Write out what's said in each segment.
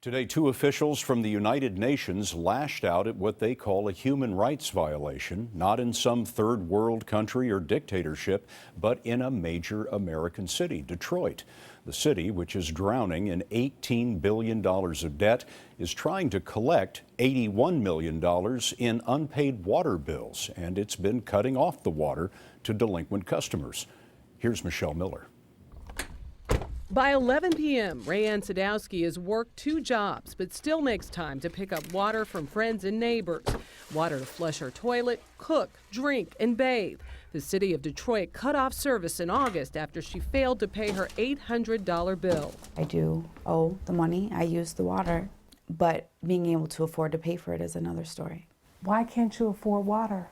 Today, two officials from the United Nations lashed out at what they call a human rights violation, not in some third world country or dictatorship, but in a major American city, Detroit. The city, which is drowning in $18 billion of debt, is trying to collect $81 million in unpaid water bills, and it's been cutting off the water to delinquent customers. Here's Michelle Miller. By 11 p.m., Rayanne Sadowski has worked two jobs, but still makes time to pick up water from friends and neighbors. Water to flush her toilet, cook, drink, and bathe. The city of Detroit cut off service in August after she failed to pay her $800 bill. I do owe the money. I use the water, but being able to afford to pay for it is another story. Why can't you afford water?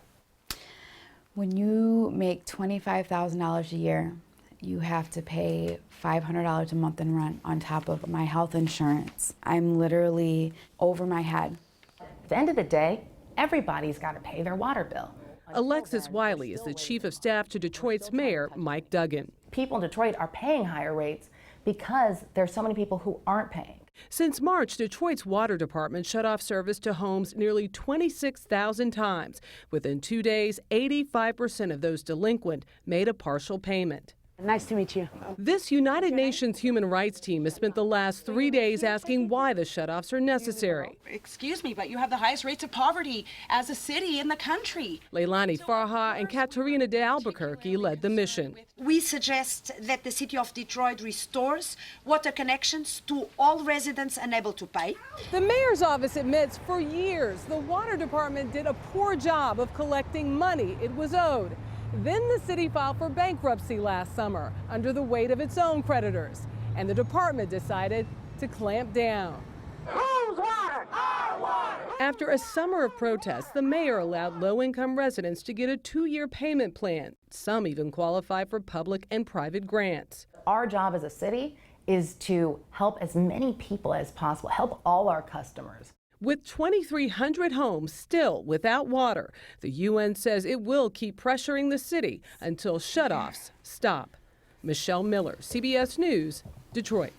When you make $25,000 a year, you have to pay $500 a month in rent on top of my health insurance. I'm literally over my head. At the end of the day, everybody's got to pay their water bill. Alexis Wiley is the chief of staff to Detroit's mayor, Mike Duggan. People in Detroit are paying higher rates because there's so many people who aren't paying. Since March, Detroit's water department shut off service to homes nearly 26,000 times. Within 2 days, 85% of those delinquent made a partial payment. Nice to meet you. This United Nations human rights team has spent the last 3 days asking why the shutoffs are necessary. Excuse me, but you have the highest rates of poverty as a city in the country. Leilani Farha and Katerina de Albuquerque led the mission. We suggest that the city of Detroit restores water connections to all residents unable to pay. The mayor's office admits for years the water department did a poor job of collecting money it was owed. Then the city filed for bankruptcy last summer under the weight of its own creditors, and the department decided to clamp down. Whose water? Our water! After a summer of protests, the mayor allowed low-income residents to get a 2-year payment plan. Some even qualify for public and private grants. Our job as a city is to help as many people as possible, help all our customers. With 2,300 homes still without water, the UN says it will keep pressuring the city until shutoffs stop. Michelle Miller, CBS News, Detroit.